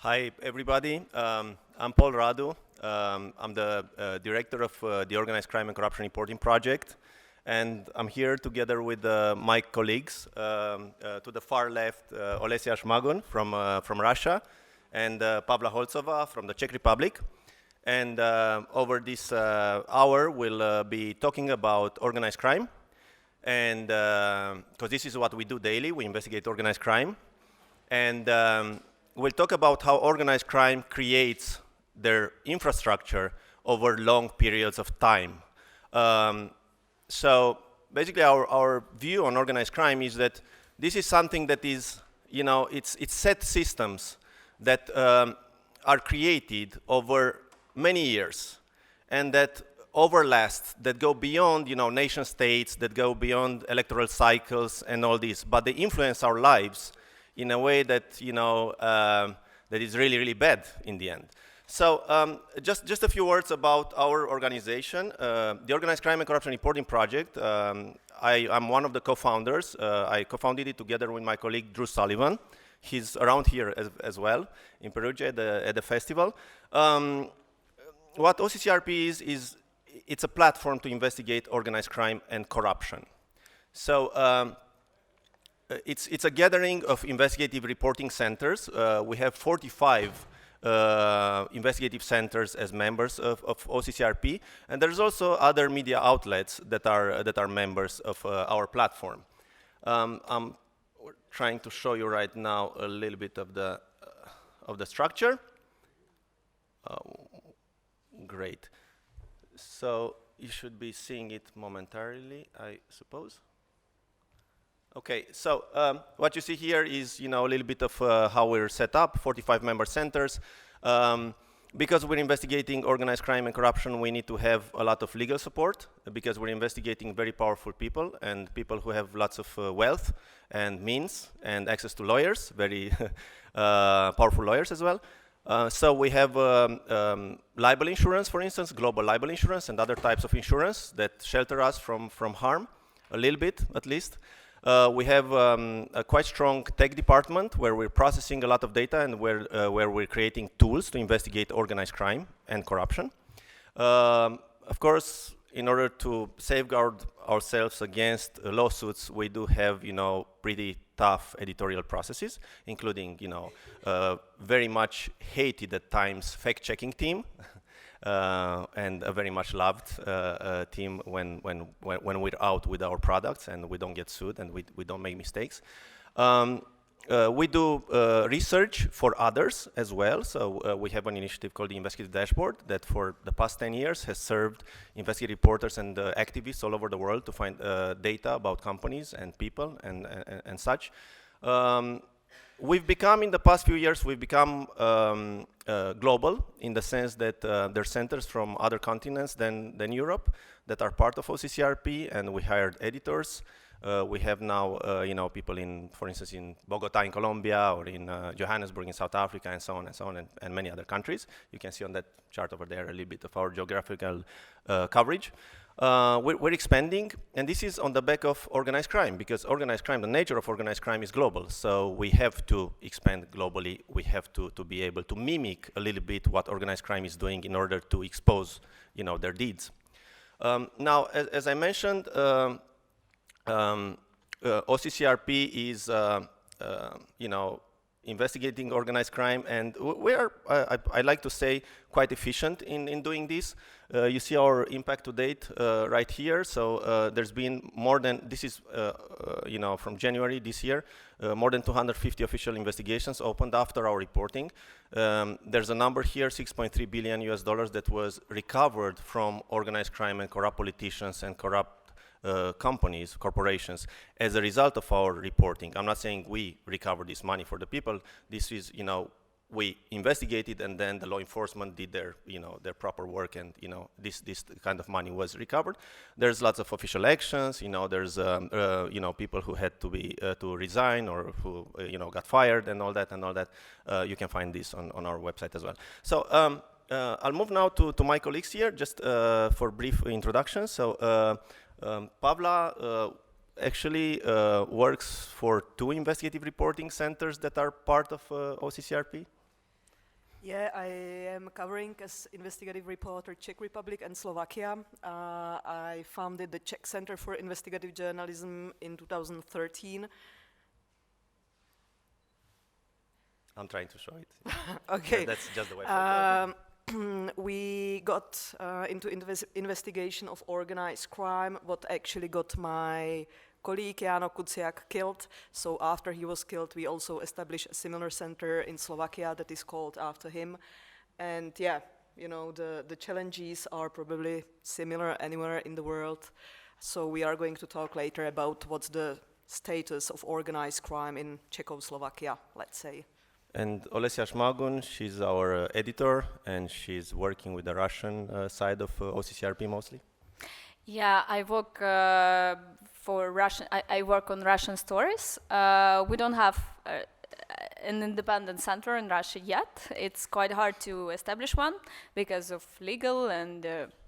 Hi, everybody. I'm Paul Radu. I'm the director of the Organized Crime and Corruption Reporting Project. And I'm here together with my colleagues. To the far left, Olesya Shmagun from Russia, and Pavla Holcova from the Czech Republic. And over this hour, we'll be talking about organized crime. And because this is what we do daily, we investigate organized crime. And we'll talk about how organized crime creates their infrastructure over long periods of time. So basically our view on organized crime is that this is something that is, it's set systems that are created over many years and that overlast, that go beyond, nation states, that go beyond electoral cycles and all this, but they influence our lives in a way that, that is really, really bad in the end. So just a few words about our organization. The Organized Crime and Corruption Reporting Project, I'm one of the co-founders. I co-founded it together with my colleague, Drew Sullivan. He's around here as well, in Perugia at the festival. What OCCRP is it's a platform to investigate organized crime and corruption. So it's a gathering of investigative reporting centers. We have 45 investigative centers as members of OCCRP, and there's also other media outlets that are members of our platform. I'm trying to show you right now a little bit of the structure. Great. So you should be seeing it momentarily, I suppose. Okay, so what you see here is, a little bit of how we're set up, 45 member centers. Because we're investigating organized crime and corruption, we need to have a lot of legal support because we're investigating very powerful people and people who have lots of wealth and means and access to lawyers, very powerful lawyers as well. So we have libel insurance, for instance, global libel insurance and other types of insurance that shelter us from harm, a little bit at least. We have a quite strong tech department where we're processing a lot of data and where we're creating tools to investigate organized crime and corruption. Of course, in order to safeguard ourselves against lawsuits, we do have, pretty tough editorial processes, including, very much hated at times fact-checking team. And a very much loved team when we're out with our products and we don't get sued and we don't make mistakes. We do research for others as well. So we have an initiative called the Investigative Dashboard that for the past 10 years has served investigative reporters and activists all over the world to find data about companies and people and such. We've become, in the past few years, we've become global in the sense that there are centers from other continents than Europe that are part of OCCRP, and we hired editors. We have now, people in, for instance, in Bogota in Colombia or in Johannesburg in South Africa and so on, and many other countries. You can see on that chart over there a little bit of our geographical coverage. We're expanding, and this is on the back of organized crime, because organized crime, the nature of organized crime is global. So we have to expand globally. We have to be able to mimic a little bit what organized crime is doing in order to expose, their deeds. Now, as I mentioned, OCCRP is, investigating organized crime, and we are, I like to say, quite efficient in doing this. You see our impact to date right here. So there's been more than, this is, from January this year, more than 250 official investigations opened after our reporting. There's a number here, $6.3 billion US that was recovered from organized crime and corrupt politicians and corrupt companies, corporations, as a result of our reporting. I'm not saying we recovered this money for the people. This is, we investigated and then the law enforcement did their, their proper work, and, this kind of money was recovered. There's lots of official actions. There's, people who had to be to resign or who, got fired and all that. You can find this on our website as well. So I'll move now to my colleagues here, just for brief introduction. So. Pavla actually works for two investigative reporting centers that are part of OCCRP. Yeah, I am covering as investigative reporter Czech Republic and Slovakia. I founded the Czech Center for Investigative Journalism in 2013. I'm trying to show it. Okay. That's just the website. We got into investigation of organized crime, what actually got my colleague Jano Kuciak killed. So after he was killed, we also established a similar center in Slovakia that is called after him. And yeah, you know, the challenges are probably similar anywhere in the world. So we are going to talk later about what's the status of organized crime in Czechoslovakia, let's say. And Olesya Shmagun, she's our editor, and she's working with the Russian side of OCCRP mostly. Yeah, I work for Russian. I work on Russian stories. We don't have an independent center in Russia yet. It's quite hard to establish one because of legal and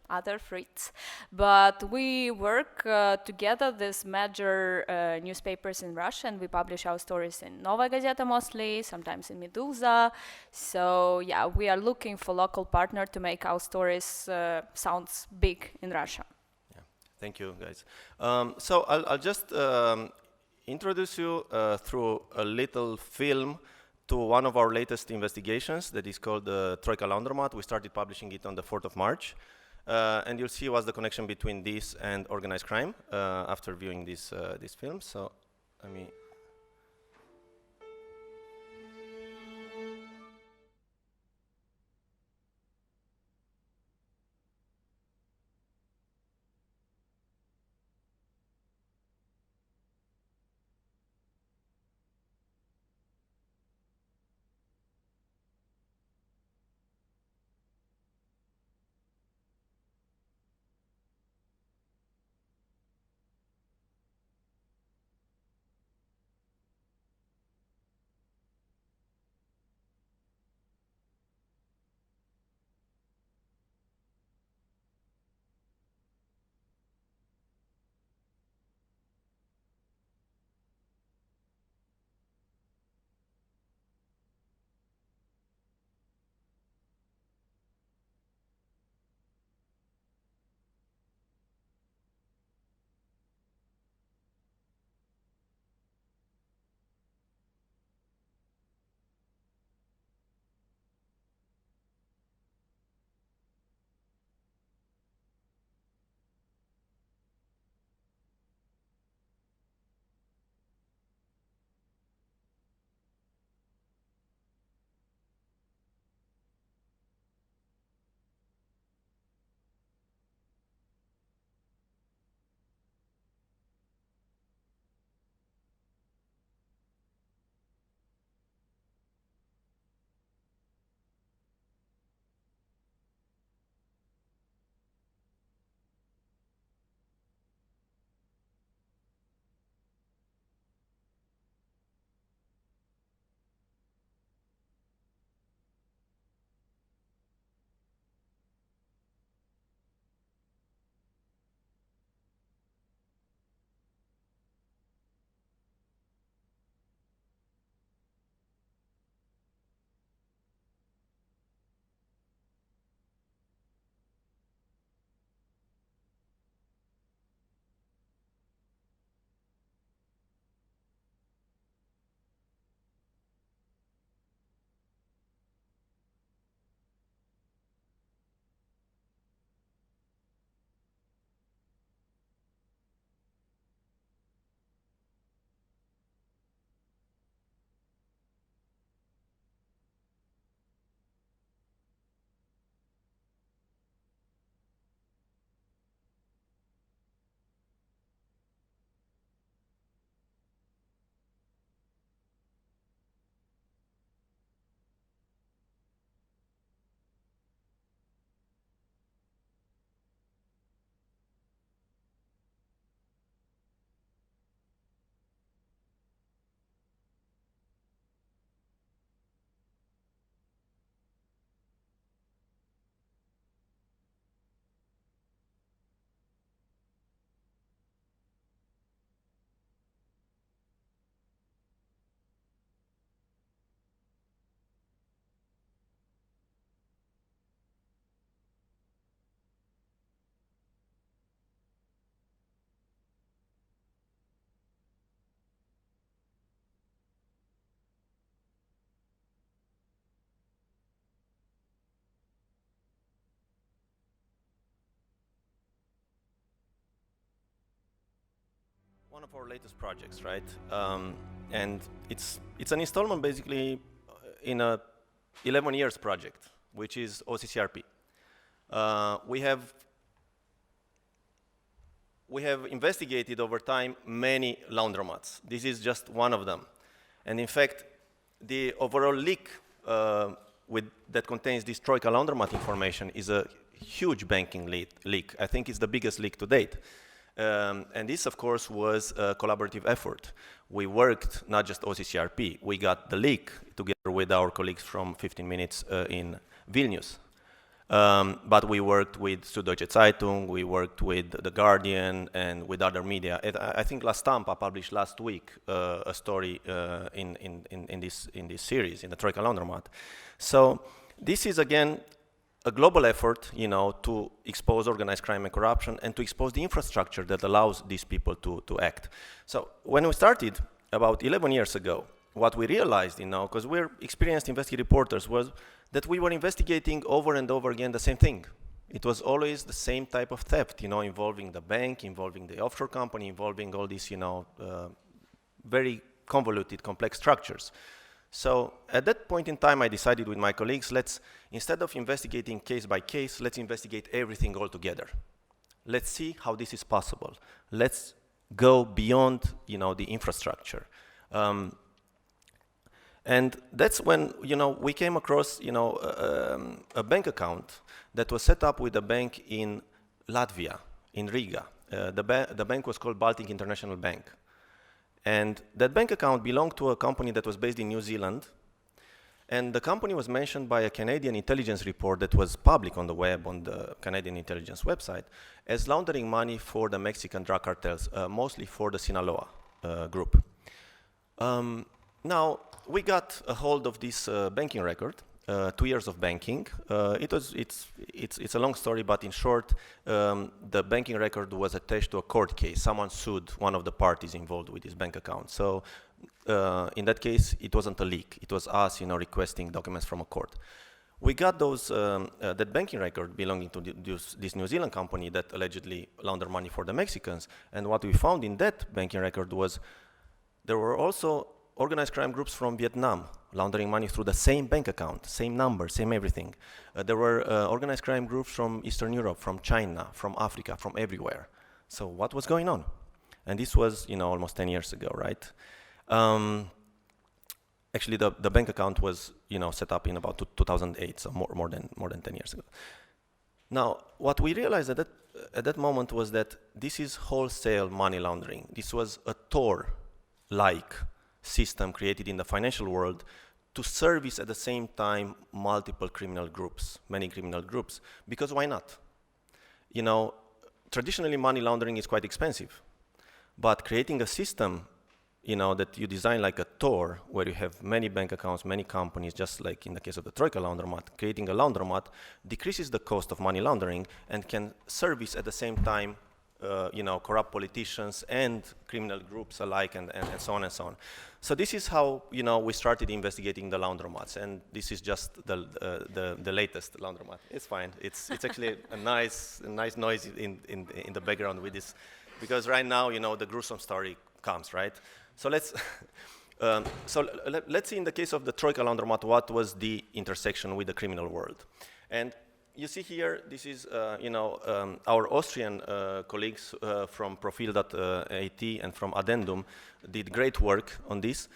other threats. But we work together with major newspapers in Russia, and we publish our stories in Nova Gazeta mostly, sometimes in Meduza. So yeah, we are looking for local partner to make our stories sounds big in Russia. Thank you, guys. So I'll just introduce you through a little film to one of our latest investigations that is called Troika Laundromat. We started publishing it on the 4th of March. And you'll see what's the connection between this and organized crime after viewing this film. So let me... one of our latest projects, right? And it's an installment basically in a 11 years project, which is OCCRP. We have investigated over time many laundromats. This is just one of them. And in fact, the overall leak that contains this Troika Laundromat information is a huge banking leak. I think it's the biggest leak to date. And this, of course, was a collaborative effort. We worked, not just OCCRP, we got the leak together with our colleagues from 15 Minutes in Vilnius. But we worked with Süddeutsche Zeitung, we worked with The Guardian, and with other media. I think La Stampa published last week a story in this series, in the Troika Laundromat. So this is, again, a global effort, to expose organized crime and corruption and to expose the infrastructure that allows these people to act. So when we started about 11 years ago, what we realized, because we're experienced investigative reporters, was that we were investigating over and over again the same thing. It was always the same type of theft, involving the bank, involving the offshore company, involving all these, very convoluted, complex structures. So at that point in time, I decided with my colleagues, instead of investigating case by case, let's investigate everything all together. Let's see how this is possible. Let's go beyond, the infrastructure. And that's when, we came across, a bank account that was set up with a bank in Latvia, in Riga. The bank was called Baltic International Bank. And that bank account belonged to a company that was based in New Zealand. And the company was mentioned by a Canadian intelligence report that was public on the web, on the Canadian intelligence website, as laundering money for the Mexican drug cartels, mostly for the Sinaloa group. Now, we got a hold of this banking record, 2 years of banking. It's a long story, but in short, the banking record was attached to a court case. Someone sued one of the parties involved with this bank account. So in that case, it wasn't a leak. It was us, requesting documents from a court. We got that banking record belonging to this New Zealand company that allegedly laundered money for the Mexicans. And what we found in that banking record was there were also organized crime groups from Vietnam laundering money through the same bank account, same number, same everything. There were organized crime groups from Eastern Europe, from China, from Africa, from everywhere. So what was going on? And this was, almost 10 years ago, right? Actually, the bank account was, set up in about 2008, so more than 10 years ago. Now, what we realized at that moment was that this is wholesale money laundering. This was a Tor-like system created in the financial world to service at the same time multiple criminal groups, many criminal groups, because why not? Traditionally money laundering is quite expensive, but creating a system, that you design like a Tor, where you have many bank accounts, many companies, just like in the case of the Troika Laundromat, creating a laundromat decreases the cost of money laundering and can service at the same time corrupt politicians and criminal groups alike, and so on and so on. So this is how we started investigating the laundromats, and this is just the latest laundromat. It's fine. It's actually a nice noise in the background with this, because right now the gruesome story comes, right? So let's let's see in the case of the Troika Laundromat what was the intersection with the criminal world. And you see here, this is, our Austrian colleagues from Profil.at and from Addendum did great work on this.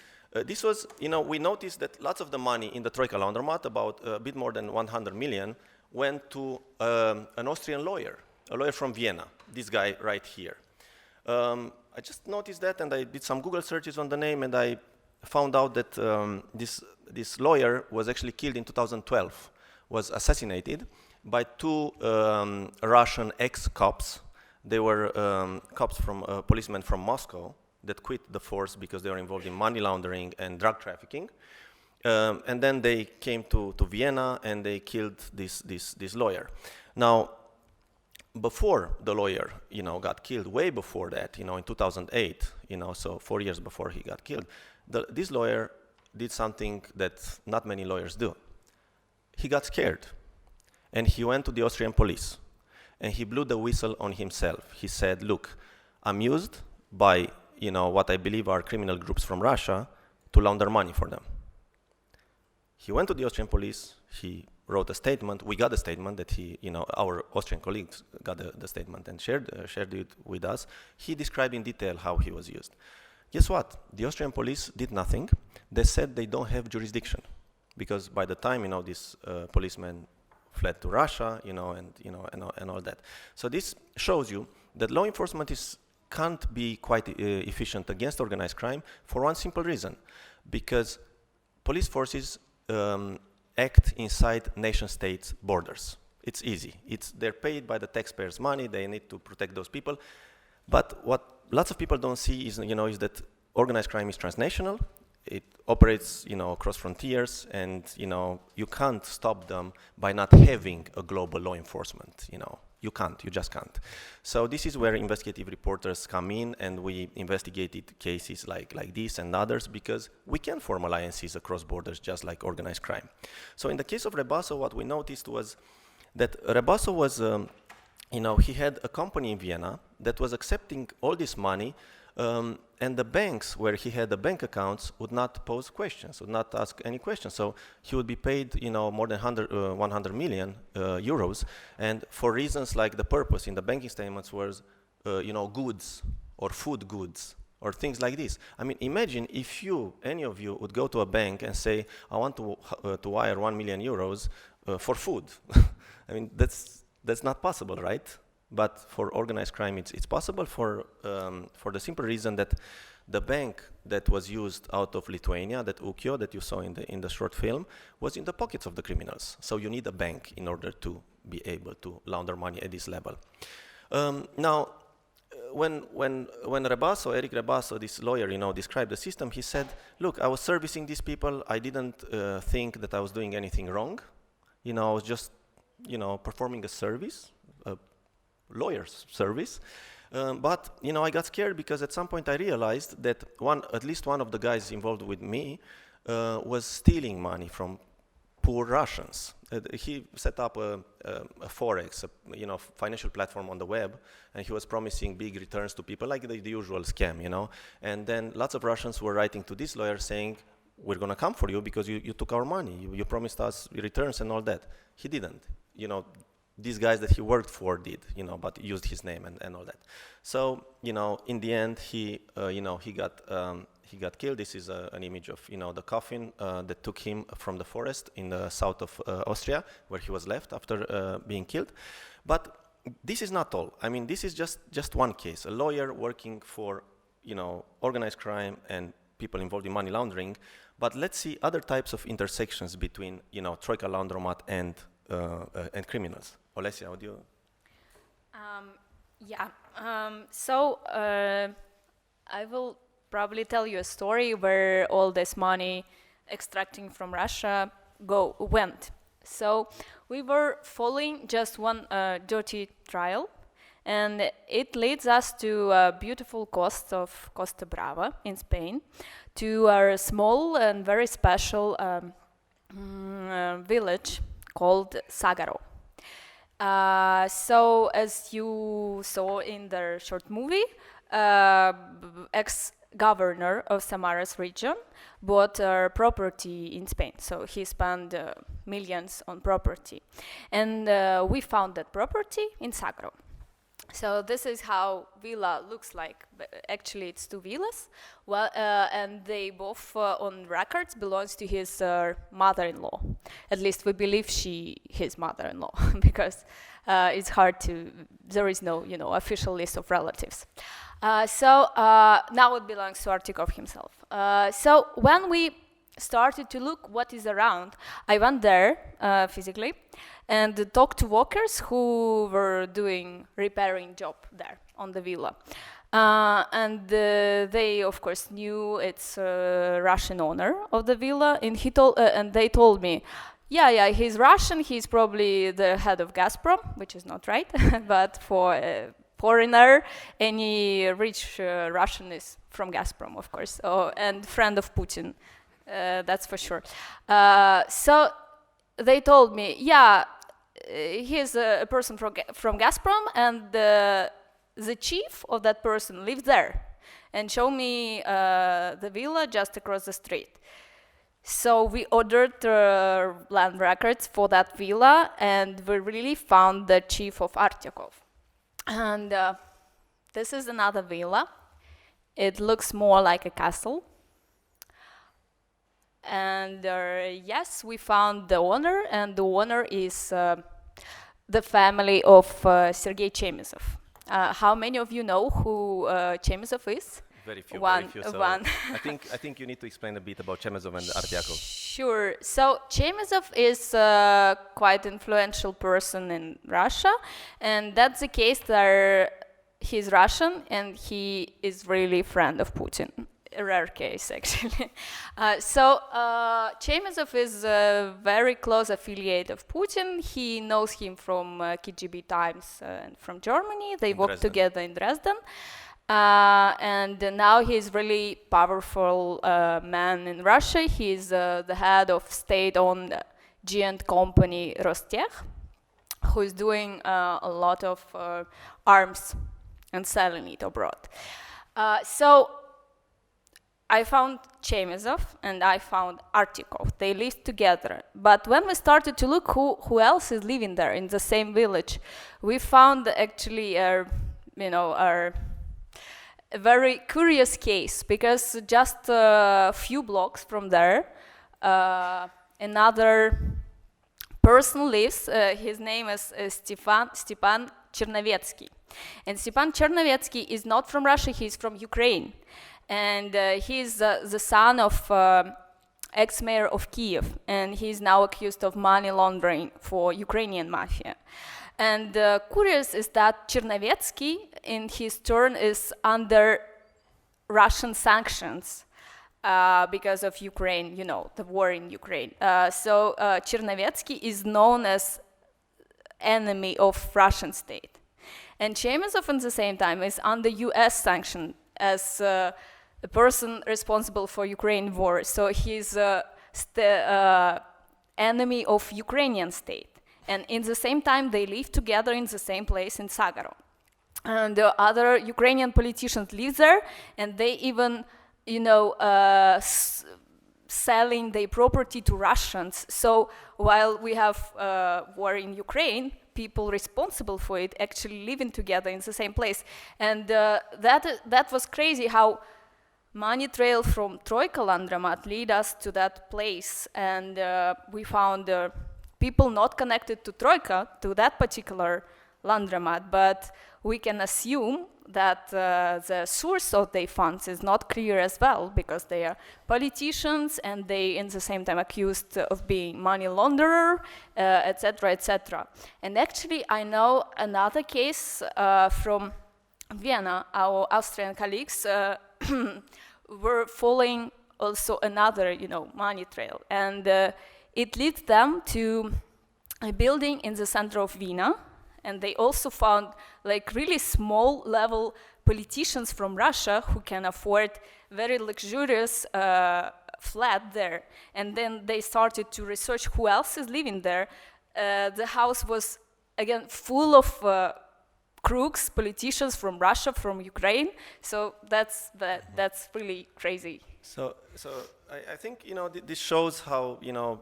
This was, we noticed that lots of the money in the Troika Laundromat, about a bit more than 100 million, went to an Austrian lawyer, a lawyer from Vienna, this guy right here. I just noticed that, and I did some Google searches on the name, and I found out that this lawyer was actually killed in 2012, was assassinated by two Russian ex-cops. They were cops from policemen from Moscow that quit the force because they were involved in money laundering and drug trafficking. And then they came to Vienna and they killed this lawyer. Now, before the lawyer, got killed, way before that, in 2008, so 4 years before he got killed, this lawyer did something that not many lawyers do. He got scared. And he went to the Austrian police and he blew the whistle on himself. He said, look, I'm used by what I believe are criminal groups from Russia to launder money for them. He went to the Austrian police, he wrote a statement, we got a statement that our Austrian colleagues got the statement and shared it with us. He described in detail how he was used. Guess what? The Austrian police did nothing. They said they don't have jurisdiction because by the time, this policeman fled to Russia, and all that. So this shows you that law enforcement can't be quite efficient against organized crime for one simple reason, because police forces act inside nation states' borders. It's easy. They're paid by the taxpayers' money. They need to protect those people. But what lots of people don't see is that organized crime is transnational. It operates, across frontiers, and you can't stop them by not having a global law enforcement. You just can't. So this is where investigative reporters come in, and we investigated cases like this and others because we can form alliances across borders just like organized crime. So in the case of Rebaso, what we noticed was that Rebaso was, he had a company in Vienna that was accepting all this money, and the banks where he had the bank accounts would not pose questions, would not ask any questions. So he would be paid, more than 100 million euros, and for reasons like the purpose in the banking statements was, goods or food goods or things like this. I mean, imagine if any of you would go to a bank and say, I want to wire 1 million euros for food. I mean, that's not possible, right? But for organized crime, it's possible for the simple reason that the bank that was used out of Lithuania, that Ukio that you saw in the short film, was in the pockets of the criminals. So you need a bank in order to be able to launder money at this level. Now, when Eric Rebaso, this lawyer, described the system, he said, "Look, I was servicing these people. I didn't think that I was doing anything wrong. I was just, performing a service." Lawyer's service, but I got scared because at some point I realized that at least one of the guys involved with me was stealing money from poor Russians. He set up a forex, financial platform on the web, and he was promising big returns to people, like the usual scam, And then lots of Russians were writing to this lawyer saying, "We're gonna come for you because you took our money. You promised us returns and all that." He didn't, These guys that he worked for did, but used his name and all that. So, in the end, he got killed. This is an image of, the coffin that took him from the forest in the south of Austria, where he was left after being killed. But this is not all. I mean, this is just one case. A lawyer working for, organized crime and people involved in money laundering. But let's see other types of intersections between, Troika Laundromat and criminals. Olesya, would you? I will probably tell you a story where all this money extracting from Russia went. So we were following just one dirty trial, and it leads us to a beautiful coast of Costa Brava in Spain, to a small and very special village called Sagaro. So as you saw in the short movie, ex-governor of Samara's region bought property in Spain. So he spent millions on property. And we found that property in Sagaro. So this is how villa looks like. Actually, it's two villas. Well, and they both, on records, belongs to his mother-in-law. At least we believe his mother-in-law, because it's hard to. There is no, official list of relatives. So now it belongs to Artikov himself. So when we started to look what is around, I went there physically and talked to workers who were repairing job there on the villa. And they, of course, knew it's a Russian owner of the villa, and and they told me, yeah, he's Russian, he's probably the head of Gazprom, which is not right, but for a foreigner, any rich Russian is from Gazprom, of course, and friend of Putin, that's for sure. So they told me, yeah, he's a person from Gazprom, and the chief of that person lives there. and show me the villa just across the street. So we ordered land records for that villa, and we really found the chief of Artyakov. And this is another villa. It looks more like a castle. And yes, we found the owner, and the owner is the family of Sergei Chemezov. How many of you know who Chemezov is? Very few, One. very few. So I think you need to explain a bit about Chemezov and Artyakov. Sure. So Chemezov is quite influential person in Russia, and that's the case that he's Russian and he is really friend of Putin. A rare case, actually. Chemezov is a very close affiliate of Putin. He knows him from KGB times and from Germany. They worked together in Dresden. And now he's really powerful man in Russia. He's the head of state-owned giant company Rostech, who is doing a lot of arms and selling it abroad. I found Chemezov and I found Artyakov. They lived together. But when we started to look who else is living there in the same village, we found actually a very curious case, because just a few blocks from there, another person lives. His name is Stepan Chernovetsky. And Stepan Chernovetsky is not from Russia, he's from Ukraine. And he's the son of ex-mayor of Kiev, and he's now accused of money laundering for Ukrainian mafia. And curious is that Chernovetsky, in his turn, is under Russian sanctions because of Ukraine, the war in Ukraine. Chernovetsky is known as enemy of Russian state. And Chemezov, at the same time, is under US sanction as a person responsible for Ukraine war. So he's the enemy of Ukrainian state. And in the same time, they live together in the same place in Sagaro. And other Ukrainian politicians live there, and they even, selling their property to Russians. So while we have war in Ukraine, people responsible for it actually living together in the same place. And that was crazy how money trail from Troika Laundromat lead us to that place. And we found people not connected to Troika, to that particular laundromat, but we can assume that the source of their funds is not clear as well, because they are politicians and they, in the same time, accused of being money launderer, etc., etc. And actually, I know another case from Vienna. Our Austrian colleagues were following also another, money trail, and it leads them to a building in the center of Vienna. And they also found really small level politicians from Russia who can afford very luxurious flat there. And then they started to research who else is living there. The house was, again, full of crooks, politicians from Russia, from Ukraine. So that's really crazy. So I think this shows how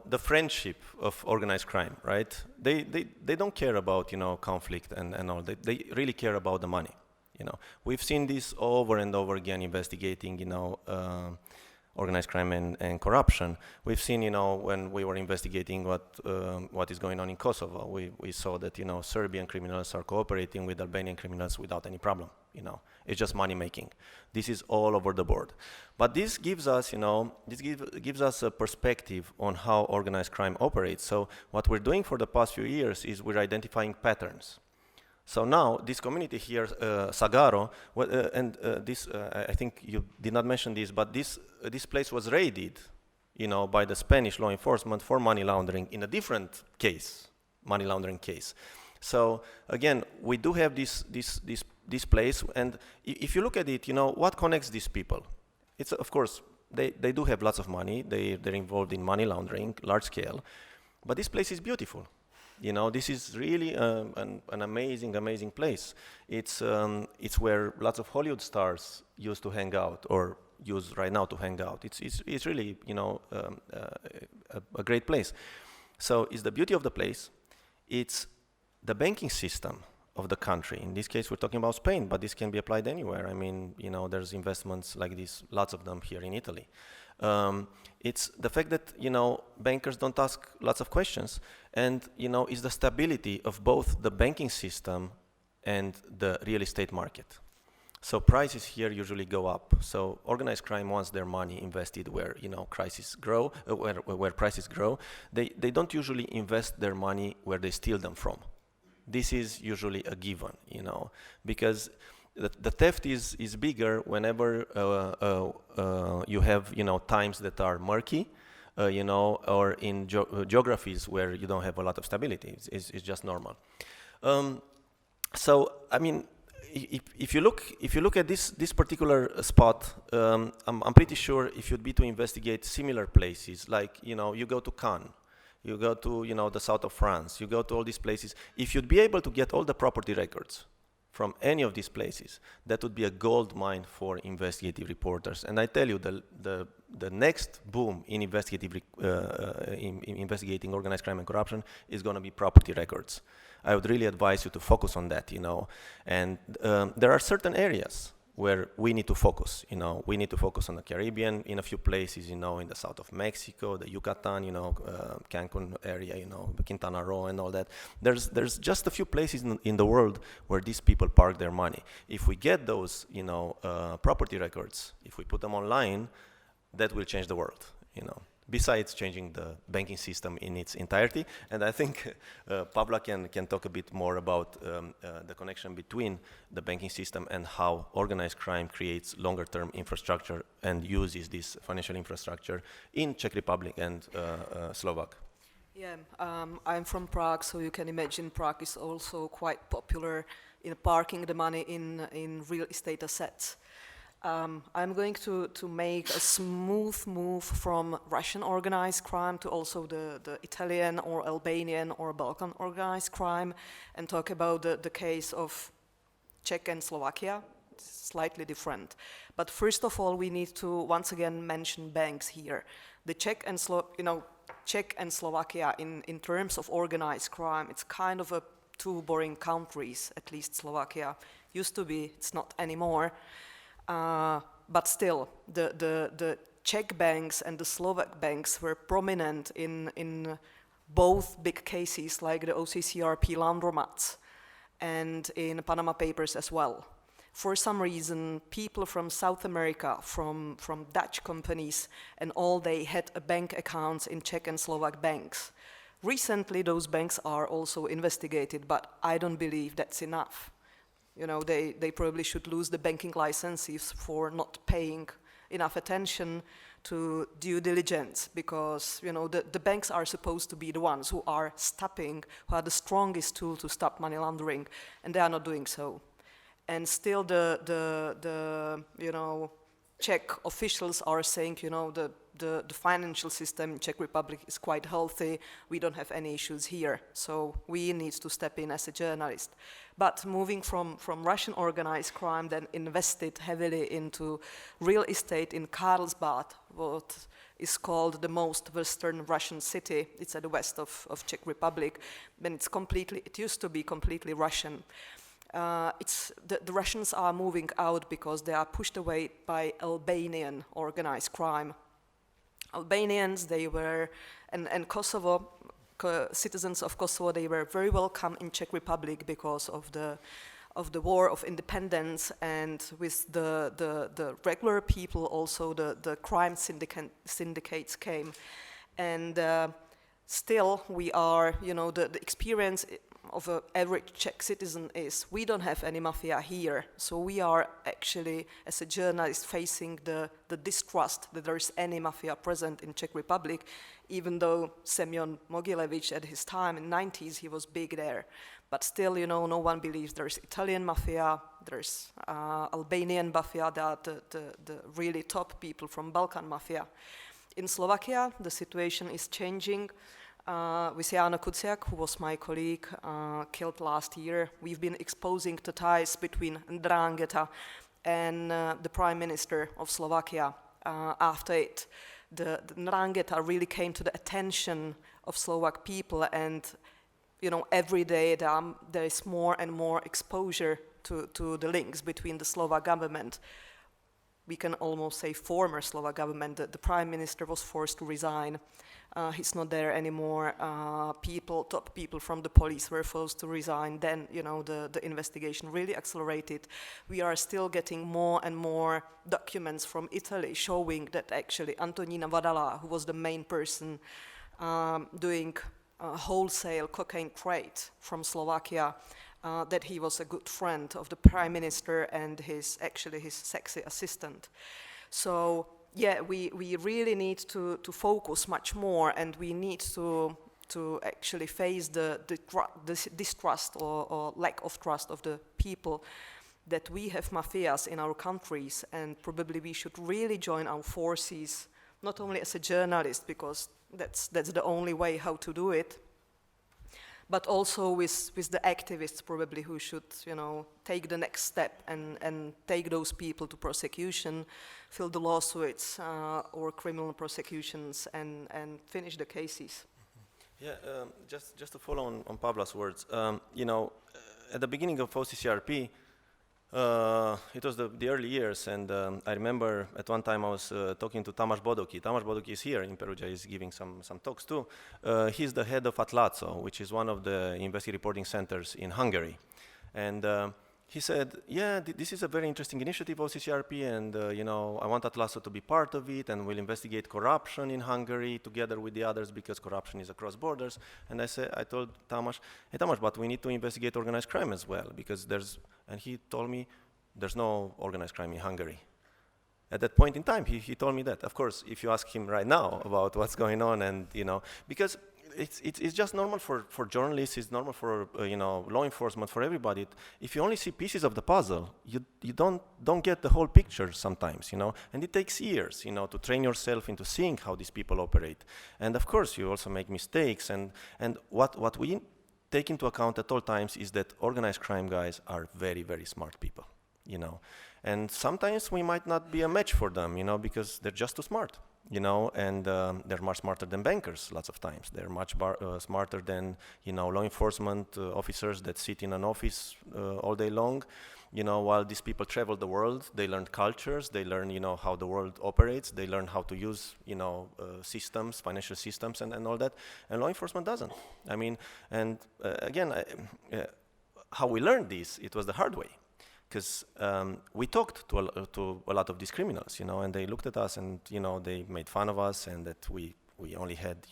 the friendship of organized crime, right? They don't care about conflict and all. They really care about the money. We've seen this over and over again, investigating organized crime and corruption. We've seen when we were investigating what is going on in Kosovo, we saw that Serbian criminals are cooperating with Albanian criminals without any problem. It's just money making. This is all over the board. But this gives us, gives us a perspective on how organized crime operates. So what we're doing for the past few years is we're identifying patterns. So now this community here, Sagaro, I think you did not mention this, but this place was raided, by the Spanish law enforcement for money laundering in a different case, money laundering case. So again, we do have this place, and if you look at it, what connects these people? It's, of course, they do have lots of money. They're involved in money laundering, large scale, but this place is beautiful. You know, this is really an amazing place. It's where lots of Hollywood stars used to hang out, or use right now to hang out. It's really, you know, a great place. So it's the beauty of the place. It's the banking system of the country. In this case, we're talking about Spain, but this can be applied anywhere. I mean, you know, there's investments like this, lots of them here in Italy. It's the fact that, you know, bankers don't ask lots of questions, and, you know, it's the stability of both the banking system and the real estate market. So prices here usually go up. So organized crime wants their money invested where, you know, prices grow. Where prices grow, they don't usually invest their money where they steal them from. This is usually a given, you know, because the theft is bigger whenever you have, you know, times that are murky, you know, or in geographies where you don't have a lot of stability. It's just normal. So I mean, if you look at this particular spot, I'm pretty sure if you'd be to investigate similar places, like, you know, you go to Cannes, you go to, you know, the south of France, you go to all these places, if you'd be able to get all the property records from any of these places, that would be a gold mine for investigative reporters. And I tell you, the next boom in investigating organized crime and corruption is going to be property records. I would really advise you to focus on that, you know. And there are certain areas where we need to focus, you know. We need to focus on the Caribbean, in a few places, you know, in the south of Mexico, the Yucatan, you know, Cancun area, you know, Quintana Roo and all that. There's just a few places in the world where these people park their money. If we get those, you know, property records, if we put them online, that will change the world, you know, besides changing the banking system in its entirety. And I think Pavla can talk a bit more about the connection between the banking system and how organized crime creates longer-term infrastructure and uses this financial infrastructure in Czech Republic and Slovak. Yeah, I'm from Prague, so you can imagine Prague is also quite popular in parking the money in real estate assets. I'm going to make a smooth move from Russian organized crime to also the Italian or Albanian or Balkan organized crime, and talk about the case of Czech and Slovakia. It's slightly different. But first of all, we need to once again mention banks here. The Czech and Slovakia in terms of organized crime, it's kind of two boring countries, at least Slovakia used to be, it's not anymore. But still, the Czech banks and the Slovak banks were prominent in both big cases, like the OCCRP laundromats and in Panama Papers as well. For some reason, people from South America, from Dutch companies, and all, they had bank accounts in Czech and Slovak banks. Recently, those banks are also investigated, but I don't believe that's enough. You know, they probably should lose the banking licenses for not paying enough attention to due diligence, because, you know, the banks are supposed to be the ones who are stopping, who are the strongest tool to stop money laundering, and they are not doing so. And still the you know, Czech officials are saying, you know, the financial system in Czech Republic is quite healthy, we don't have any issues here, so we need to step in as a journalist. But moving from Russian organized crime, then invested heavily into real estate in Karlsbad, what is called the most western Russian city. It's at the west of Czech Republic, and it used to be completely Russian. The Russians are moving out because they are pushed away by Albanian organized crime. Albanians, they were, and Kosovo, citizens of Kosovo, they were very welcome in Czech Republic because of the war of independence, and with the regular people also the crime syndicates came. And still we are, you know, the experience of an average Czech citizen is we don't have any mafia here, so we are actually, as a journalist, facing the distrust that there is any mafia present in Czech Republic, even though Semyon Mogilevich at his time in the 90s, he was big there. But still, you know, no one believes there's Italian mafia, there's Albanian mafia, there are the really top people from Balkan mafia. In Slovakia, the situation is changing. with Jano Kuciak, who was my colleague, killed last year. We've been exposing the ties between Ndrangheta and the Prime Minister of Slovakia. After it, the Ndrangheta really came to the attention of Slovak people, and every day there is more and more exposure to the links between the Slovak government. We can almost say former Slovak government. The Prime Minister was forced to resign. He's not there anymore. Top people from the police were forced to resign. Then, the investigation really accelerated. We are still getting more and more documents from Italy showing that actually Antonina Vadala, who was the main person doing wholesale cocaine trade from Slovakia, that he was a good friend of the Prime Minister and his sexy assistant. So yeah, we really need to focus much more, and we need to actually face the distrust or lack of trust of the people, that we have mafias in our countries, and probably we should really join our forces, not only as a journalist, because that's the only way how to do it, but also with the activists probably, who should take the next step and take those people to prosecution, fill the lawsuits or criminal prosecutions, and finish the cases. Yeah, just to follow on Pavla's words, at the beginning of OCCRP, it was the early years, and I remember at one time I was talking to Tamas Bodoki. Tamas Bodoki is here in Perugia, he's giving some talks too. He's the head of Atlazo, which is one of the investigative reporting centers in Hungary. And he said, yeah, this is a very interesting initiative, OCCRP, and I want Atlazo to be part of it, and we'll investigate corruption in Hungary together with the others, because corruption is across borders. And I told Tamas, hey Tamas, but we need to investigate organized crime as well, because and he told me, there's no organized crime in Hungary. At that point in time, he told me that. Of course, if you ask him right now about what's going on, and because it's just normal for journalists, it's normal for law enforcement, for everybody. If you only see pieces of the puzzle, you don't get the whole picture sometimes, and it takes years, to train yourself into seeing how these people operate. And of course, you also make mistakes, and what we take into account at all times is that organized crime guys are very, very smart people, and sometimes we might not be a match for them, because they're just too smart. And they're much smarter than bankers lots of times. They're much smarter than, law enforcement officers that sit in an office all day long. While these people travel the world, they learn cultures, they learn, how the world operates, they learn how to use, systems, financial systems, and all that. And law enforcement doesn't. I mean, and again, how we learned this, it was the hard way. Because we talked to a lot of these criminals, and they looked at us, and they made fun of us, and that we only had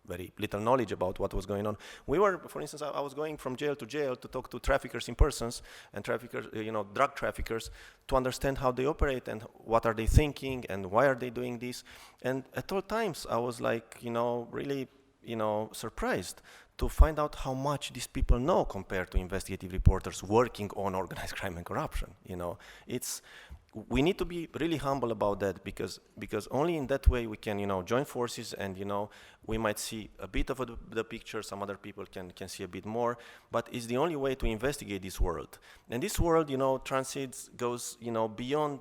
very little knowledge about what was going on. We were, for instance, I was going from jail to jail to talk to traffickers in persons and traffickers, drug traffickers, to understand how they operate and what are they thinking and why are they doing this. And at all times, I was like, really, surprised to find out how much these people know compared to investigative reporters working on organized crime and corruption. We need to be really humble about that, because only in that way we can join forces, and we might see a bit of the picture. Some other people can see a bit more, but it's the only way to investigate this world. And this world goes beyond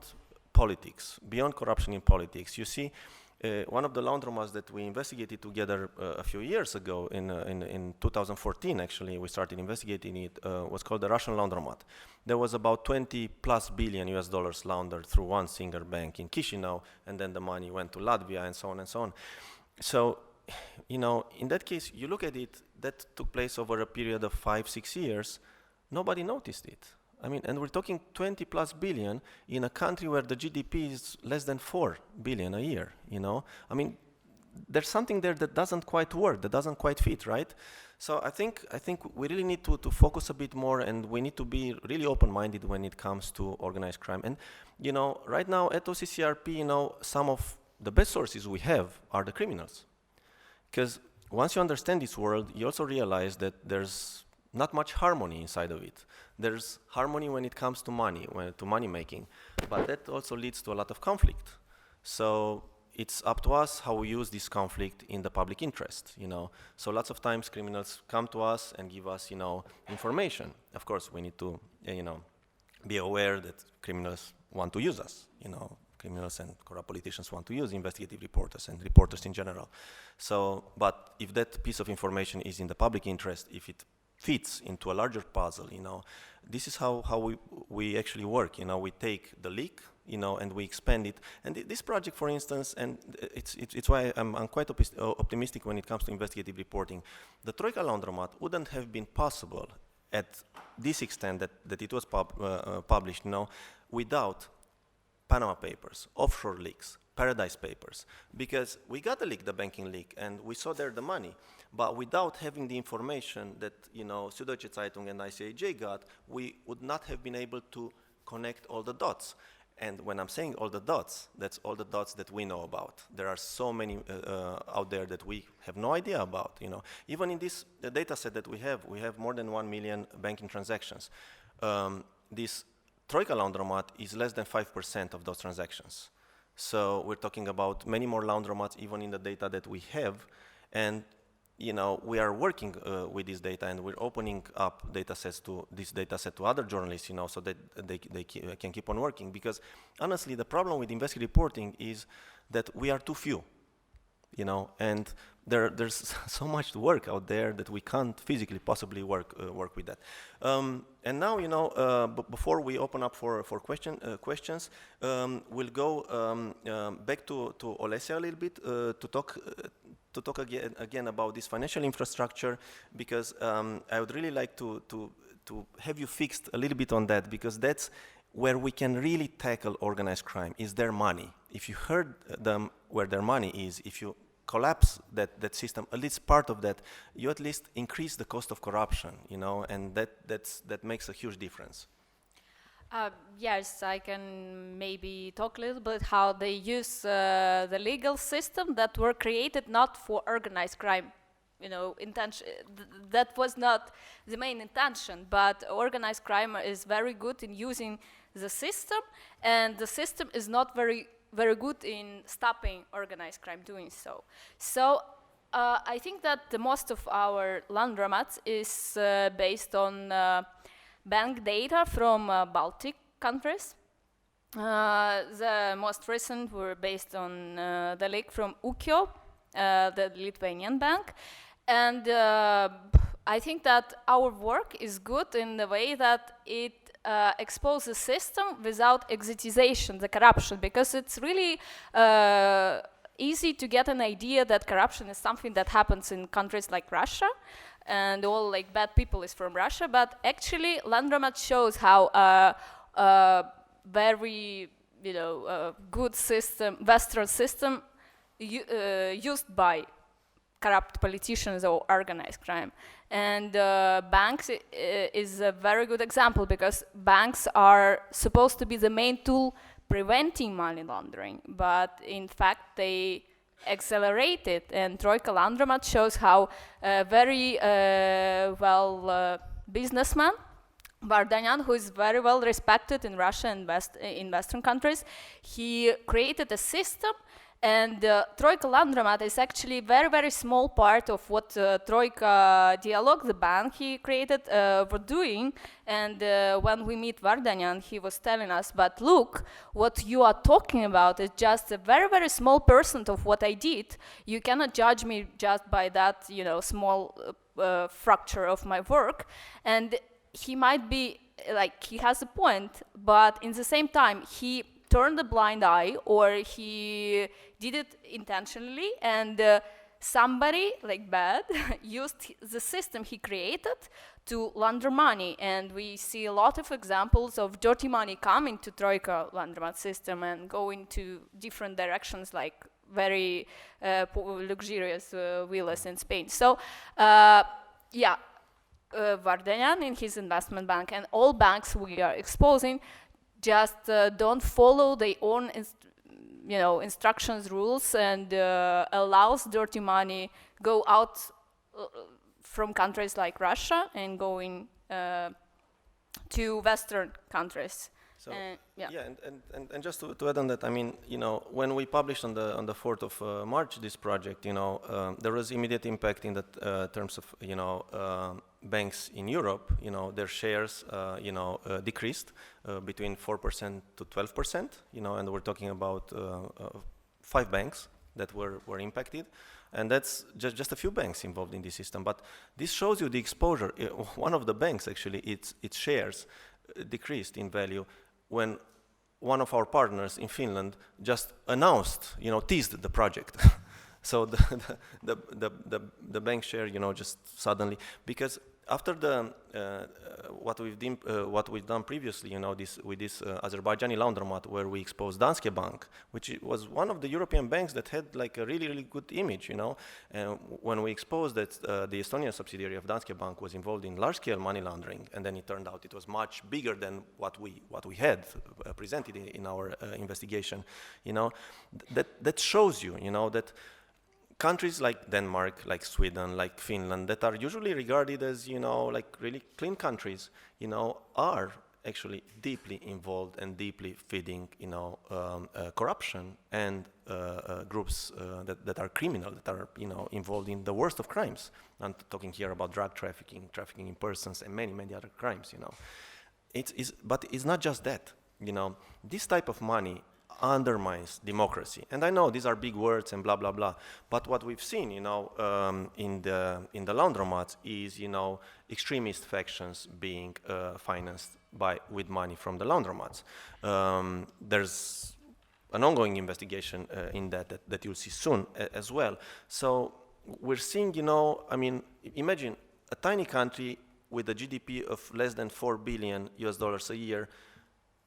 politics, beyond corruption in politics. You see, one of the laundromats that we investigated together a few years ago, in 2014 actually, we started investigating it, was called the Russian Laundromat. There was about 20+ billion US dollars laundered through one single bank in Chisinau, and then the money went to Latvia, and so on and so on. So, in that case, you look at it, that took place over a period of 5-6 years, nobody noticed it. I mean, and we're talking 20+ billion in a country where the GDP is less than 4 billion a year, I mean, there's something there that doesn't quite work, that doesn't quite fit, right? So I think we really need to focus a bit more, and we need to be really open-minded when it comes to organized crime. And, right now at OCCRP, some of the best sources we have are the criminals. Because once you understand this world, you also realize that there's not much harmony inside of it. There's harmony when it comes to money, to money making, but that also leads to a lot of conflict. So it's up to us how we use this conflict in the public interest, So lots of times criminals come to us and give us, information. Of course, we need to, be aware that criminals want to use us, Criminals and corrupt politicians want to use investigative reporters and reporters in general. So, but if that piece of information is in the public interest, if it fits into a larger puzzle, this is how we actually work. We take the leak, and we expand it. And this project, for instance, and it's why I'm quite optimistic when it comes to investigative reporting. The Troika Laundromat wouldn't have been possible at this extent that it was published, without Panama Papers, offshore leaks, Paradise Papers, because we got the leak, the banking leak, and we saw there the money, but without having the information that, Süddeutsche Zeitung and ICAJ got, we would not have been able to connect all the dots. And when I'm saying all the dots, that's all the dots that we know about. There are so many out there that we have no idea about, Even in this data set that we have more than 1 million banking transactions. This Troika Laundromat is less than 5% of those transactions. So we're talking about many more laundromats even in the data that we have. And we are working with this data, and we're opening up this data set to other journalists, so that they can keep on working. Because honestly, the problem with investigative reporting is that we are too few, and there's so much work out there that we can't physically possibly work with that. And now, before we open up for questions, we'll go back to Olesya a little bit to talk again about this financial infrastructure, because I would really like to have you fixed a little bit on that, because that's where we can really tackle organized crime, is their money. If you heard them where their money is, if you collapse that system, at least part of that, you at least increase the cost of corruption, and that makes a huge difference. Yes, I can maybe talk a little bit how they use the legal system that were created not for organized crime. Intention. That was not the main intention, but organized crime is very good in using the system, and the system is not very good in stopping organized crime doing so. So I think that the most of our laundromats is based on bank data from Baltic countries. The most recent were based on the leak from UKIO, the Lithuanian bank. And I think that our work is good in the way that it exposes the system without exotization, the corruption, because it's really easy to get an idea that corruption is something that happens in countries like Russia, and all like bad people is from Russia. But actually, Laundromat shows how very good system, Western system, used by corrupt politicians or organized crime. And banks is a very good example, because banks are supposed to be the main tool preventing money laundering, but in fact they accelerate it. And Troika Laundromat shows how very businessman Vardanyan, who is very well respected in Russia and in Western countries, he created a system. And Troika Laundromat is actually a very, very small part of what Troika Dialog, the bank he created, were doing. And when we meet Vardanyan, he was telling us, but look, what you are talking about is just a very, very small percent of what I did. You cannot judge me just by that, small fracture of my work. And he might be, he has a point, but in the same time, he turned a blind eye, or he did it intentionally, and somebody bad used the system he created to launder money. And we see a lot of examples of dirty money coming to Troika Laundromat system and going to different directions, like very luxurious villas in Spain. So Vardanyan in his investment bank and all banks we are exposing just don't follow their own instructions, rules, and allows dirty money go out from countries like Russia and going to Western countries. So yeah. yeah, and just to add on that, I mean, you know, when we published on the 4th of March this project, you know, there was immediate impact in the terms of, you know, banks in Europe. You know, their shares, you know, decreased between 4% to 12%. You know, and we're talking about 5 banks that were impacted. And that's just a few banks involved in this system. But this shows you the exposure. One of the banks, actually, its shares decreased in value when one of our partners in Finland just announced, you know, teased the project. So the bank share, you know, just suddenly, because after the what we've done previously, you know, with this Azerbaijani Laundromat, where we exposed Danske Bank, which was one of the European banks that had like a really good image, you know, and when we exposed that the Estonian subsidiary of Danske Bank was involved in large-scale money laundering, and then it turned out it was much bigger than what we had presented in our investigation, you know, that shows you, you know, that countries like Denmark, like Sweden, like Finland, that are usually regarded as, you know, like really clean countries, you know, are actually deeply involved and deeply feeding, you know, corruption and groups that are criminal, that are, you know, involved in the worst of crimes. I'm talking here about drug trafficking, trafficking in persons, and many other crimes, you know. But it's not just that, you know. This type of money undermines democracy. And I know these are big words and blah, blah, blah. But what we've seen, you know, in the laundromats is, you know, extremist factions being financed with money from the laundromats. There's an ongoing investigation in that you'll see soon as well. So we're seeing, you know, I mean, imagine a tiny country with a GDP of less than $4 billion a year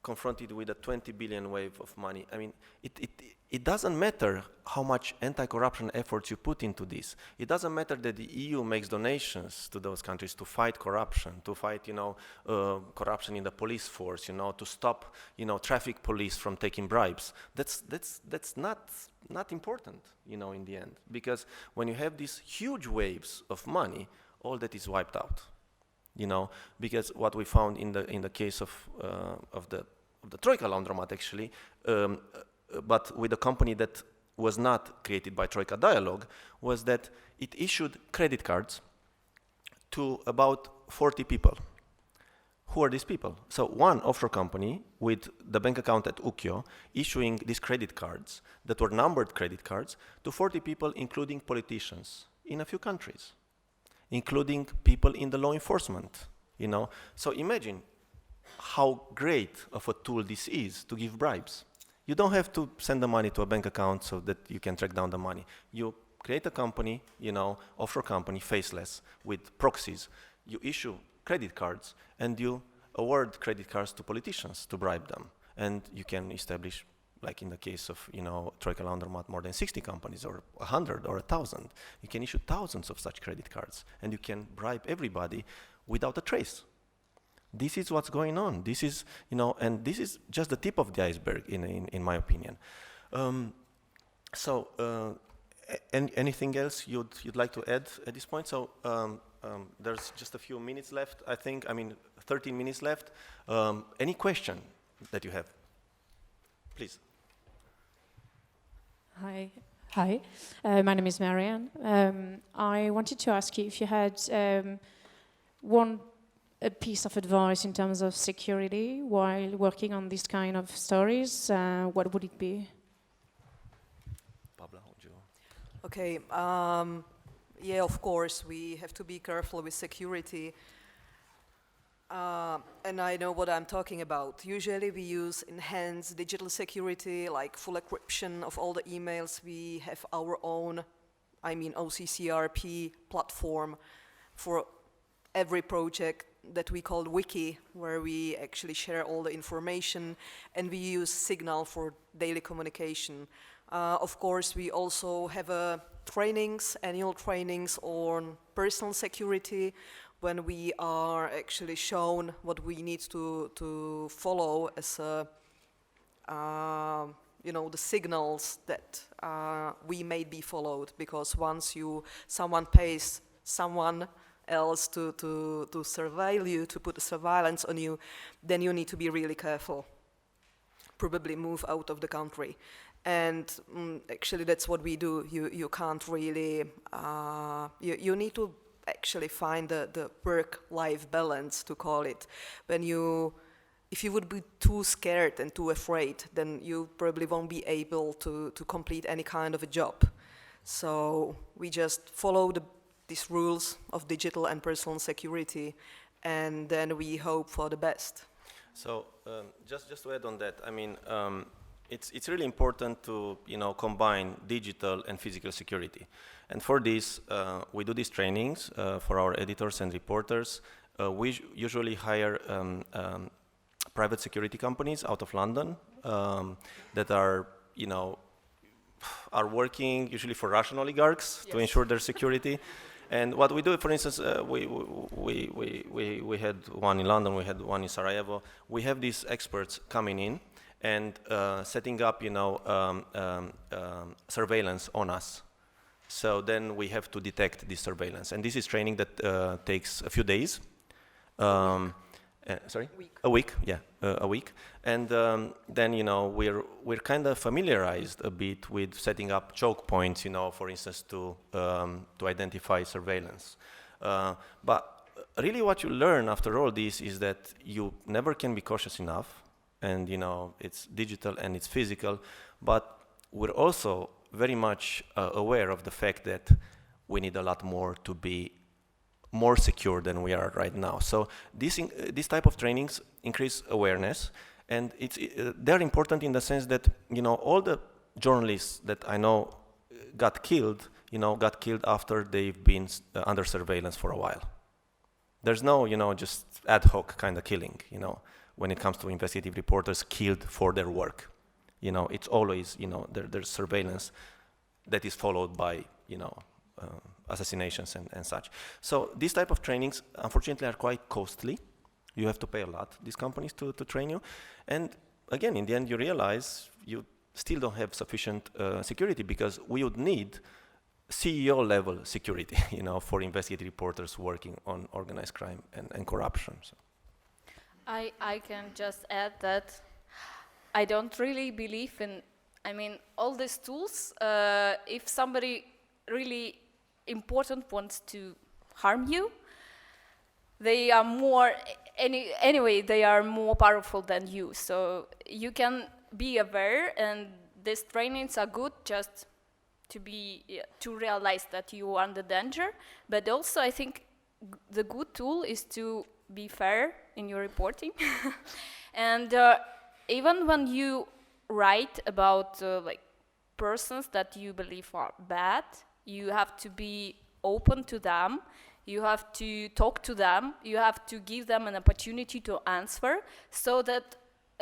confronted with a 20 billion wave of money. I mean, it doesn't matter how much anti-corruption efforts you put into this. It doesn't matter that the EU makes donations to those countries to fight corruption, to fight, you know, corruption in the police force, you know, to stop, you know, traffic police from taking bribes. That's not important, you know, in the end, because when you have these huge waves of money, all that is wiped out. You know, because what we found in the case of the Troika Laundromat, actually, but with a company that was not created by Troika Dialogue, was that it issued credit cards to about 40 people. Who are these people? So one offshore company with the bank account at Ukyo issuing these credit cards that were numbered credit cards to 40 people, including politicians in a few countries, including people in the law enforcement, you know. So imagine how great of a tool this is to give bribes. You don't have to send the money to a bank account so that you can track down the money. You create a company, you know, offshore company, faceless, with proxies. You issue credit cards and you award credit cards to politicians to bribe them. And you can establish, like in the case of, you know, Troika Laundromat, more than 60 companies, or 100 or 1,000. You can issue thousands of such credit cards, and you can bribe everybody without a trace. This is what's going on. This is, you know, and this is just the tip of the iceberg, in my opinion. Anything else you'd like to add at this point? So there's just a few minutes left, I think. I mean, 13 minutes left. Any question that you have? Please. Hi. My name is Marianne. I wanted to ask you if you had a piece of advice in terms of security while working on this kind of stories. What would it be? Pavla, would you? Okay. Yeah, of course, we have to be careful with security. And I know what I'm talking about. Usually we use enhanced digital security, like full encryption of all the emails. We have our own, OCCRP platform for every project that we call Wiki, where we actually share all the information, and we use Signal for daily communication. Of course, we also have annual trainings on personal security, when we are actually shown what we need to follow as the signals that we may be followed, because once someone pays someone else to surveil you, to put a surveillance on you, then you need to be really careful. probably move out of the country. And actually that's what we do. You can't really, you need to actually find the work-life balance, to call it. If you would be too scared and too afraid, then you probably won't be able to complete any kind of a job. So we just follow these rules of digital and personal security, and then we hope for the best. So just to add on that, I mean, it's really important to combine digital and physical security, and for this we do these trainings for our editors and reporters. We usually hire private security companies out of London that are working usually for Russian oligarchs to ensure their security. And what we do, for instance, we had one in London, we had one in Sarajevo. We have these experts coming in and setting up, surveillance on us. So then we have to detect this surveillance, and this is training that takes a few days. Sorry? A week, yeah, a week. And then, we're kind of familiarized a bit with setting up choke points, for instance, to identify surveillance. But really what you learn after all this is that you never can be cautious enough. And, it's digital and it's physical. But we're also very much aware of the fact that we need a lot more to be more secure than we are right now. So this type of trainings increase awareness, and they're important in the sense that all the journalists that I know got killed after they've been under surveillance for a while. There's no just ad hoc kind of killing when it comes to investigative reporters killed for their work. It's always there's surveillance that is followed by assassinations and such. So these type of trainings, unfortunately, are quite costly. You have to pay a lot, these companies, to train you. And again, in the end, you realize you still don't have sufficient security, because we would need CEO-level security, for investigative reporters working on organized crime and corruption. So. I can just add that I don't really believe in, all these tools. If somebody really important wants to harm you, they are more they are more powerful than you, so you can be aware, and these trainings are good just to realize that you are under danger. But also I think the good tool is to be fair in your reporting. And even when you write about persons that you believe are bad, you have to be open to them, you have to talk to them, you have to give them an opportunity to answer, so that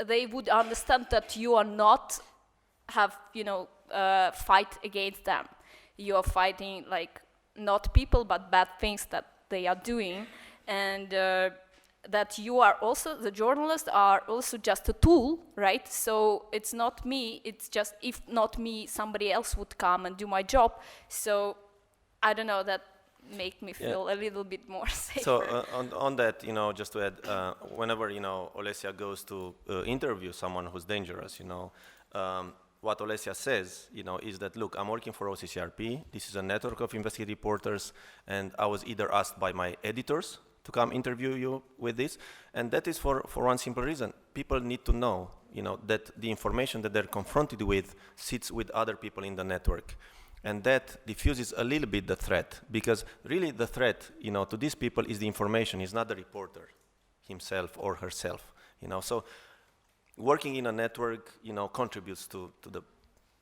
they would understand that you are not fight against them. You are fighting not people but bad things that they are doing, and that you are also, the journalists are also just a tool, right? So it's not me, it's just, if not me, somebody else would come and do my job. So I don't know, that make me feel a little bit more safer. So on that, just to add, whenever, Olesya goes to interview someone who's dangerous, what Olesya says, is that, look, I'm working for OCCRP, this is a network of investigative reporters, and I was either asked by my editors to come interview you with this, and that is for one simple reason. People need to know, that the information that they're confronted with sits with other people in the network. And that diffuses a little bit the threat, because really the threat, to these people is the information, is not the reporter himself or herself, So working in a network, contributes to the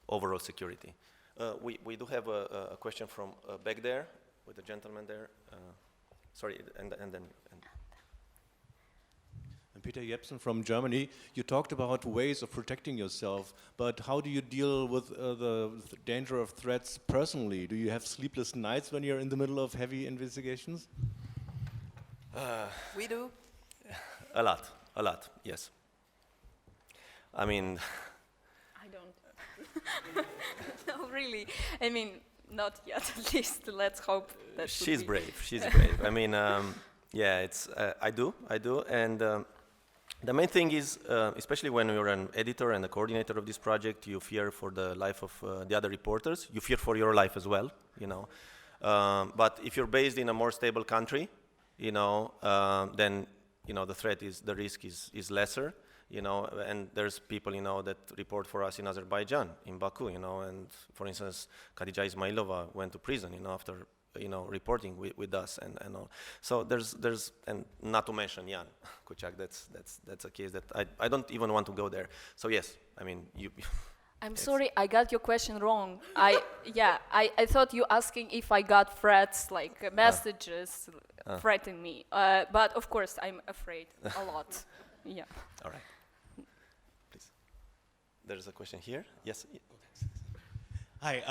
overall security. We do have a question from back there, with the gentleman there. Sorry, and then. I'm Peter Jepsen from Germany. You talked about ways of protecting yourself, but how do you deal with the danger of threats personally? Do you have sleepless nights when you're in the middle of heavy investigations? We do. A lot, yes. I don't. No, really. Not yet, at least. Let's hope that She's brave. Yeah, it's I do, and The main thing is, especially when you're an editor and a coordinator of this project, you fear for the life of the other reporters. You fear for your life as well, you know. But if you're based in a more stable country, you know, then, you know, the risk is lesser, you know, and there's people, you know, that report for us in Azerbaijan, in Baku, you know, and for instance, Khadija Ismailova went to prison, you know, after, you know, reporting with us and all. So there's, and not to mention Jan Kuciak, that's a case that I don't even want to go there. So yes, I mean, I'm sorry, I got your question wrong. I thought you asking if I got threats, like messages threatening me. But of course, I'm afraid a lot. Yeah. All right. Please. There's a question here. Yes. Hi,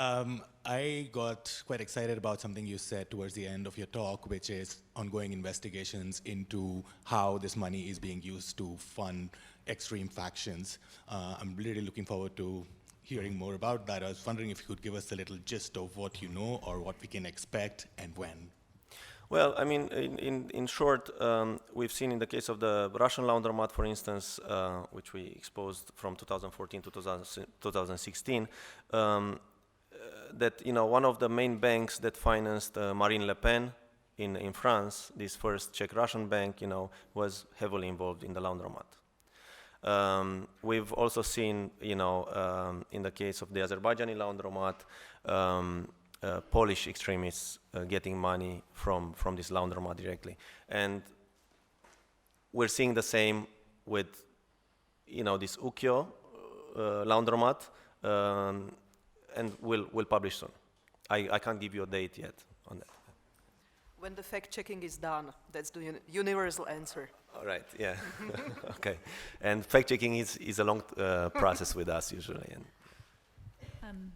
I got quite excited about something you said towards the end of your talk, which is ongoing investigations into how this money is being used to fund extreme factions. I'm really looking forward to hearing more about that. I was wondering if you could give us a little gist of what you know or what we can expect and when. Well, I mean, in short, we've seen in the case of the Russian Laundromat, for instance, which we exposed from 2014 to 2016, that, you know, one of the main banks that financed Marine Le Pen in France, this first Czech-Russian bank, you know, was heavily involved in the laundromat. We've also seen, you know, in the case of the Azerbaijani laundromat, Polish extremists getting money from this laundromat directly. And we're seeing the same with, you know, this Ukyo laundromat, and we'll publish soon. I can't give you a date yet on that. When the fact-checking is done, that's the universal answer. All right, yeah. Okay. And fact-checking is a long process with us usually. And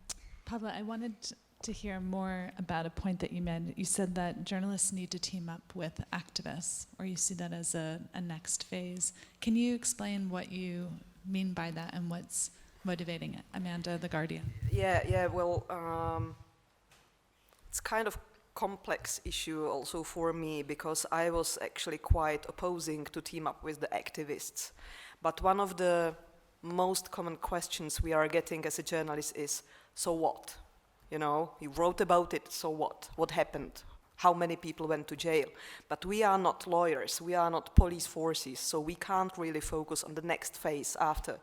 Pavla, I wanted to hear more about a point that you made. You said that journalists need to team up with activists, or you see that as a next phase. Can you explain what you mean by that and what's motivating it? Amanda, The Guardian. Yeah, well, it's kind of complex issue also for me, because I was actually quite opposing to team up with the activists. But one of the most common questions we are getting as a journalist is, so what? You know, you wrote about it, so what? What happened? How many people went to jail? But we are not lawyers, we are not police forces, so we can't really focus on the next phase after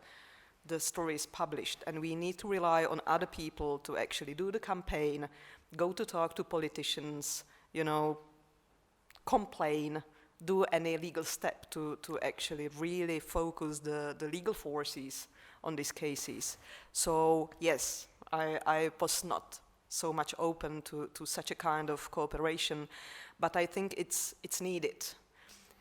the story is published. And we need to rely on other people to actually do the campaign, go to talk to politicians, you know, complain, do any legal step to actually really focus the legal forces on these cases. So yes, I was not so much open to such a kind of cooperation, but I think it's needed.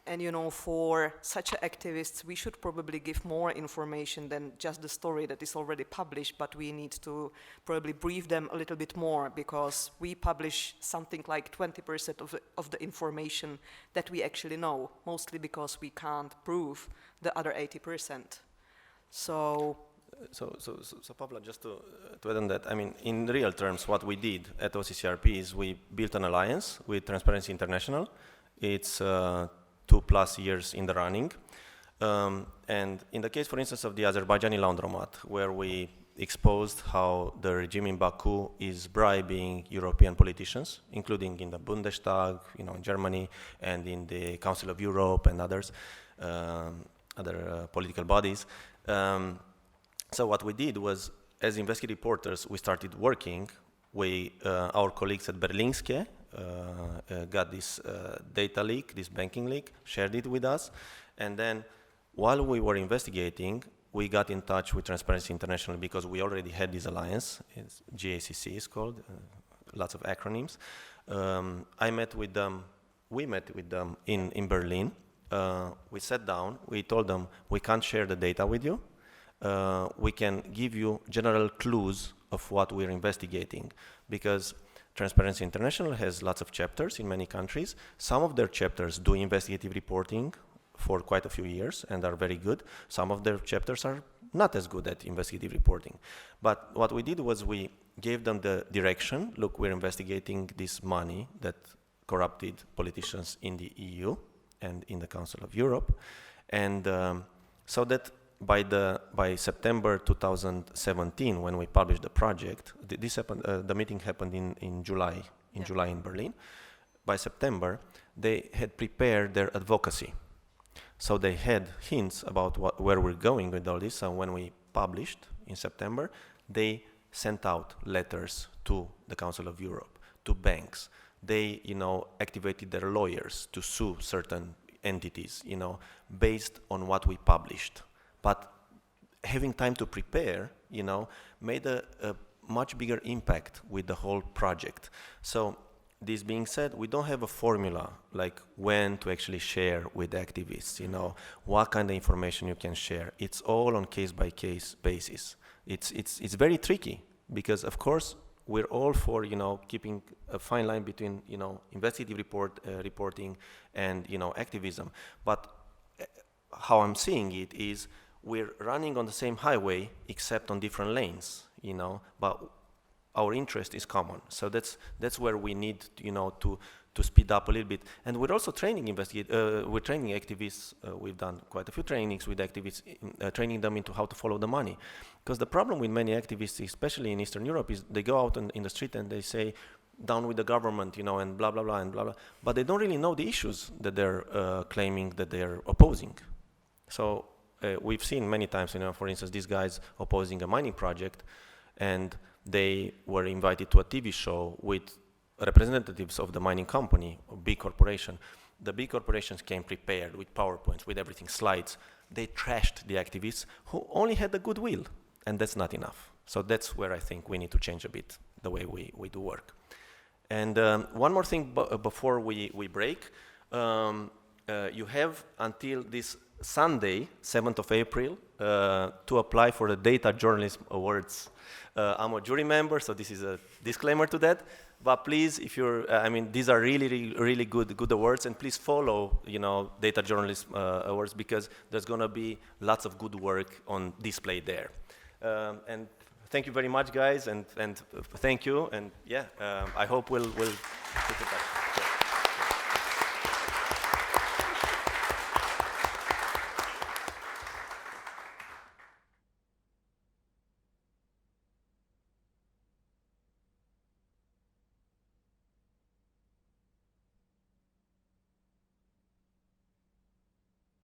And you know, for such activists, we should probably give more information than just the story that is already published, but we need to probably brief them a little bit more, because we publish something like 20% of the information that we actually know, mostly because we can't prove the other 80%. So Pavla, just to add on that, I mean, in real terms, what we did at OCCRP is we built an alliance with Transparency International. It's 2+ years in the running. And in the case, for instance, of the Azerbaijani laundromat, where we exposed how the regime in Baku is bribing European politicians, including in the Bundestag, you know, in Germany, and in the Council of Europe and others, other political bodies. So what we did was, as investigative reporters, we started working. Our colleagues at Berlingske got this data leak, this banking leak, shared it with us, and then while we were investigating, we got in touch with Transparency International, because we already had this alliance. It's GACC is called, lots of acronyms. We met with them in Berlin. We sat down, we told them, we can't share the data with you. We can give you general clues of what we're investigating, because Transparency International has lots of chapters in many countries. Some of their chapters do investigative reporting for quite a few years and are very good. Some of their chapters are not as good at investigative reporting. But what we did was we gave them the direction. Look, we're investigating this money that corrupted politicians in the EU and in the Council of Europe. And so that by September 2017, when we published the project, the meeting happened in July, in Berlin. By September, they had prepared their advocacy. So they had hints about where we're going with all this. And when we published in September, they sent out letters to the Council of Europe, to banks. They, activated their lawyers to sue certain entities, based on what we published. But having time to prepare, made a much bigger impact with the whole project. So this being said, we don't have a formula like when to actually share with activists, what kind of information you can share. It's all on case-by-case basis. It's very tricky because, of course, we're all for, keeping a fine line between, investigative reporting and, activism. But how I'm seeing it is we're running on the same highway except on different lanes, but our interest is common. So that's where we need, to speed up a little bit. And we're also training we're training activists. We've done quite a few trainings with activists, training them into how to follow the money. Because the problem with many activists, especially in Eastern Europe, is they go out in the street and they say, down with the government, and blah, blah, blah, and blah, blah. But they don't really know the issues that they're claiming that they're opposing. So we've seen many times, for instance, these guys opposing a mining project, and they were invited to a TV show with representatives of the mining company, a big corporation. The big corporations came prepared with PowerPoints, with everything, slides. They trashed the activists who only had the goodwill, and that's not enough. So that's where I think we need to change a bit the way we do work. And one more thing before we break. You have until this Sunday, 7th of April, to apply for the Data Journalism Awards. I'm a jury member, so this is a disclaimer to that. But please, if you're, these are really good awards, and please follow, Data Journalism Awards, because there's going to be lots of good work on display there. And thank you very much, guys, and thank you, and I hope we'll keep in touch.